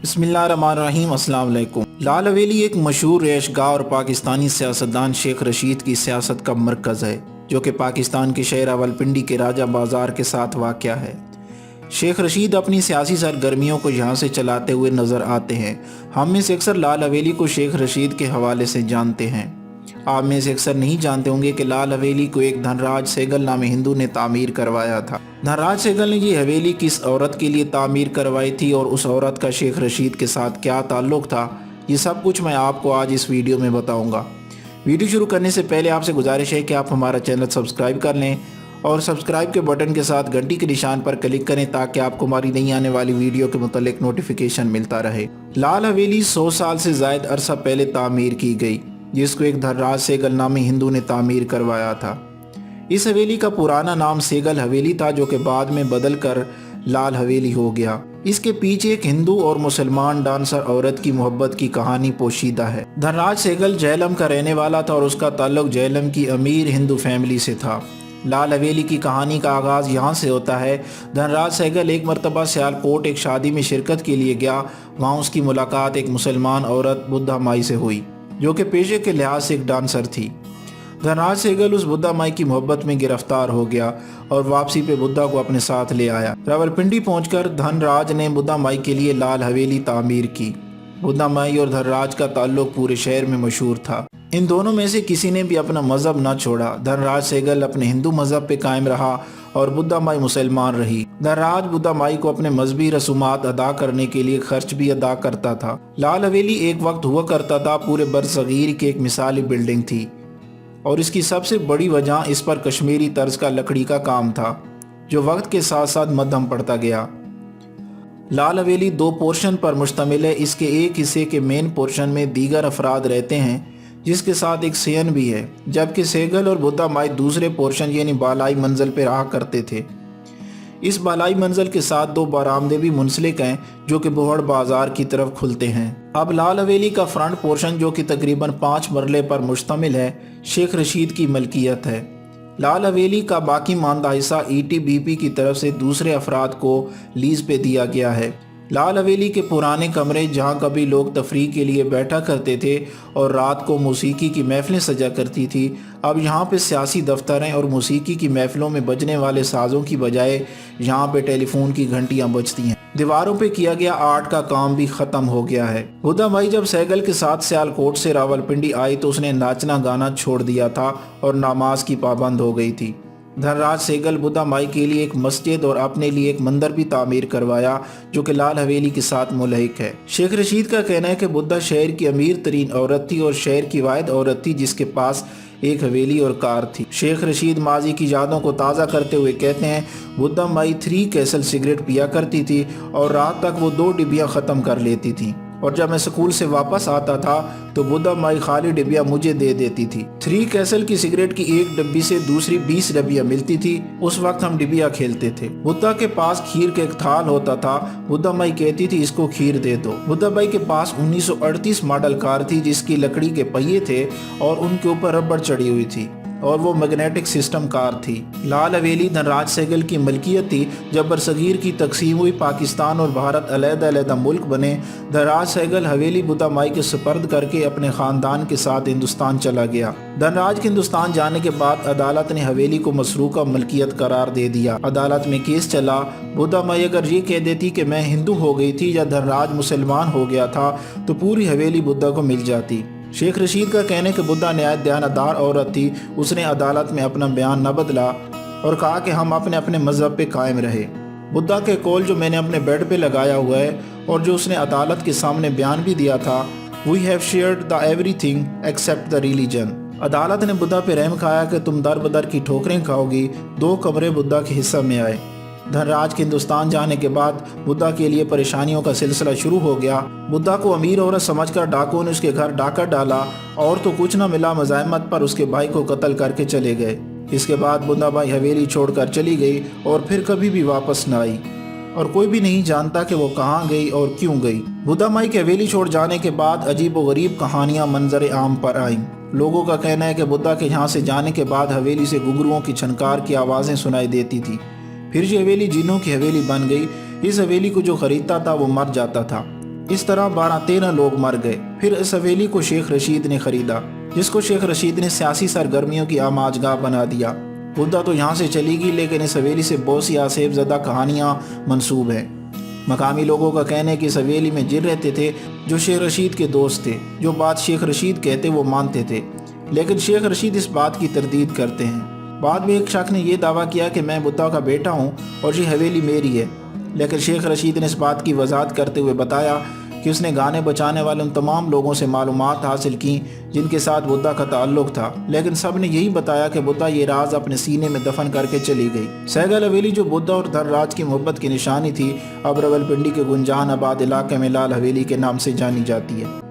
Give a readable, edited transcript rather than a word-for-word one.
बिस्मिल्लाहिर्रहमानिर्रहीम। अस्सलाम वालेकुम। लाल हवेली एक मशहूर रिहायशगाह और पाकिस्तानी सियासतदान शेख रशीद की सियासत का मरकज़ है, जो कि पाकिस्तान के शहर रावलपिंडी के राजा बाज़ार के साथ वाक़या है। शेख रशीद अपनी सियासी सरगर्मियों को यहाँ से चलाते हुए नज़र आते हैं। हम में से अक्सर लाल हवेली को शेख रशीद के हवाले से जानते हैं। आप में से अक्सर नहीं जानते होंगे कि लाल हवेली को एक धनराज सहगल नामी हिंदू ने तामीर करवाया था। धनराज सहगल ने ये हवेली किस औरत के लिए तामीर करवाई थी और उस औरत का शेख रशीद के साथ क्या ताल्लुक़ था, ये सब कुछ मैं आपको आज इस वीडियो में बताऊंगा। वीडियो शुरू करने से पहले आपसे गुजारिश है कि आप हमारा चैनल सब्सक्राइब कर लें और सब्सक्राइब के बटन के साथ घंटी के निशान पर क्लिक करें ताकि आपको हमारी नई आने वाली वीडियो के मुतालिक नोटिफिकेशन मिलता रहे। लाल हवेली 100 साल से ज़ायद अरसा पहले तामीर की गई, जिसको एक धनराज सहगल नामी हिंदू ने तामीर करवाया था। इस हवेली का पुराना नाम सहगल हवेली था, जो कि बाद में बदल कर लाल हवेली हो गया। इसके पीछे एक हिंदू और मुसलमान डांसर औरत की मोहब्बत की कहानी पोशीदा है। धनराज सहगल झेलम का रहने वाला था और उसका ताल्लुक झेलम की अमीर हिंदू फैमिली से था। लाल हवेली की कहानी का आगाज़ यहाँ से होता है। धनराज सहगल एक मरतबा सियालकोट एक शादी में शिरकत के लिए गया। वहाँ उसकी मुलाकात एक मुसलमान औरत बुद्धा माई से हुई, जो कि पेशे के लिहाज से एक डांसर थी। धनराज सहगल उस बुद्धा माई की मोहब्बत में गिरफ्तार हो गया और वापसी पे बुद्धा को अपने साथ ले आया। रावलपिंडी पहुंचकर धनराज ने बुद्धा माई के लिए लाल हवेली तामीर की। बुद्धा माई और धनराज का ताल्लुक पूरे शहर में मशहूर था। इन दोनों में से किसी ने भी अपना मजहब न छोड़ा। धनराज सहगल अपने हिंदू मजहब पे कायम रहा और बुद्धा माई मुसलमान रही। धनराज बुद्धा माई को अपने मजहबी रसूमात अदा करने के लिए खर्च भी अदा करता था। लाल हवेली एक वक्त हुआ करता था पूरे बरसगीर की एक मिसाली बिल्डिंग थी और इसकी सबसे बड़ी वजह इस पर कश्मीरी तर्ज का लकड़ी का काम था, जो वक्त के साथ साथ मध्यम पड़ता गया। लाल हवेली 2 पोर्शन पर मुश्तमिल है। इसके एक हिस्से के मेन पोर्शन में दीगर अफराद रहते हैं, जिसके साथ एक सेयन भी है, जबकि सहगल और बुद्धा माई दूसरे पोर्शन यानी बालाई मंजिल पर रहा करते थे। इस बालाई मंजिल के साथ 2 बरामदे भी मुंसलिक हैं, जो कि बोहड़ बाजार की तरफ खुलते हैं। अब लाल हवेली का फ्रंट पोर्शन, जो कि तकरीबन 5 मरले पर मुश्तमिल है, शेख रशीद की मलकियत है। लाल हवेली का बाकी मानदा हिस्सा ETBP की तरफ से दूसरे अफराद को लीज पे दिया गया है। लाल हवेली के पुराने कमरे, जहां कभी लोग तफरीह के लिए बैठा करते थे और रात को मौसीकी की महफिलें सजा करती थी, अब यहां पे सियासी दफ्तर हैं और मौसीकी की महफिलों में बजने वाले साज़ों की बजाय यहां पे टेलीफोन की घंटियां बजती हैं। दीवारों पे किया गया आर्ट का काम भी ख़त्म हो गया है। बुद्धा माई जब सहगल के साथ सियालकोट से रावलपिंडी आई तो उसने नाचना गाना छोड़ दिया था और नमाज की पाबंद हो गई थी। धनराज सहगल बुद्धा माई के लिए एक मस्जिद और अपने लिए एक मंदिर भी तामीर करवाया, जो कि लाल हवेली के साथ मुल्हिक है। शेख रशीद का कहना है कि बुद्धा शहर की अमीर तरीन औरत थी और शहर की वाहिद औरत थी जिसके पास एक हवेली और कार थी। शेख रशीद माजी की यादों को ताज़ा करते हुए कहते हैं, बुद्धा माई 3 कैसल सिगरेट पिया करती थी और रात तक वो 2 डिब्बियाँ ख़त्म कर लेती थी, और जब मैं स्कूल से वापस आता था तो बुद्धा माई खाली डिब्बियाँ मुझे दे देती थी। 3 कैसल की सिगरेट की एक डब्बी से दूसरी 20 डब्बियाँ मिलती थी। उस वक्त हम डिब्बियाँ खेलते थे। बुद्धा के पास खीर का एक थाल होता था। बुद्धा माई कहती थी, इसको खीर दे दो। बुद्धा माई के पास 1938 मॉडल कार थी, जिसकी लकड़ी के पहिए थे और उनके ऊपर रबड़ चढ़ी हुई थी और वो मैग्नेटिक सिस्टम कार थी। लाल हवेली धनराज सहगल की मलकियत थी। जब बरसगीर की तकसीम हुई, पाकिस्तान और भारत अलग-अलग मुल्क बने, धनराज सहगल हवेली बुद्धा माई के सुपर्द करके अपने ख़ानदान के साथ हिंदुस्तान चला गया। धनराज के हिंदुस्तान जाने के बाद अदालत ने हवेली को मसरूका मलकियत करार दे दिया। अदालत में केस चला। बुद्धा माई अगर ये कह देती कि मैं हिंदू हो गई थी या धनराज मुसलमान हो गया था तो पूरी हवेली बुद्धा को मिल जाती। शेख रशीद का कहने कि बुद्धा न्याय दयानतदार औरत थी। उसने अदालत में अपना बयान न बदला और कहा कि हम अपने अपने मज़हब पे कायम रहे। बुद्धा के कौल जो मैंने अपने बेड पे लगाया हुआ है और जो उसने अदालत के सामने बयान भी दिया था, we have shared the everything except the religion. अदालत ने बुद्धा पे रहम खाया कि तुम दर बदर की ठोकरें खाओगी। 2 कमरे बुद्धा के हिस्सा में आए। धनराज के हिंदुस्तान जाने के बाद बुद्धा के लिए परेशानियों का सिलसिला शुरू हो गया। बुद्धा को अमीर औरत समझकर डाकुओं ने उसके घर डाका डाला और तो कुछ न मिला, मज़ाहमत पर उसके भाई को कत्ल करके चले गए। इसके बाद बुद्धा माई हवेली छोड़कर चली गई और फिर कभी भी वापस न आई और कोई भी नहीं जानता कि वो कहाँ गई और क्यों गई। बुद्धा माई की हवेली छोड़ जाने के बाद अजीब व गरीब कहानियाँ मंजर आम पर आईं। लोगों का कहना है कि बुद्धा के यहाँ से जाने के बाद हवेली से घुंघरुओं की छनकार की आवाज़ें सुनाई देती थी। फिर ये हवेली जिन्नों की हवेली बन गई। इस हवेली को जो खरीदता था वो मर जाता था। اس طرح 12-13 لوگ مر گئے۔ پھر اس حویلی کو شیخ رشید نے خریدا، جس کو شیخ رشید نے سیاسی سرگرمیوں کی آماج گاہ بنا دیا۔ بدھا تو یہاں سے چلی گئی، لیکن اس حویلی سے بہت سی آسیب زدہ کہانیاں منسوب ہیں۔ مقامی لوگوں کا کہنا ہے کہ اس حویلی میں جن رہتے تھے جو شیخ رشید کے دوست تھے، جو بات شیخ رشید کہتے وہ مانتے تھے، لیکن شیخ رشید اس بات کی تردید کرتے ہیں۔ بعد میں ایک شخص نے یہ دعویٰ کیا کہ میں بدھا کا بیٹا ہوں اور یہ حویلی میری ہے، لیکن شیخ رشید نے اس بات کی وضاحت کرتے ہوئے بتایا کہ اس نے گانے بچانے والے ان تمام لوگوں سے معلومات حاصل کیں جن کے ساتھ بدھا کا تعلق تھا، لیکن سب نے یہی بتایا کہ بدھا یہ راز اپنے سینے میں دفن کر کے چلی گئی۔ سہگل حویلی جو بدھا اور دھن راج کی محبت کی نشانی تھی، اب راولپنڈی کے گنجان آباد علاقے میں لال حویلی کے نام سے جانی جاتی ہے۔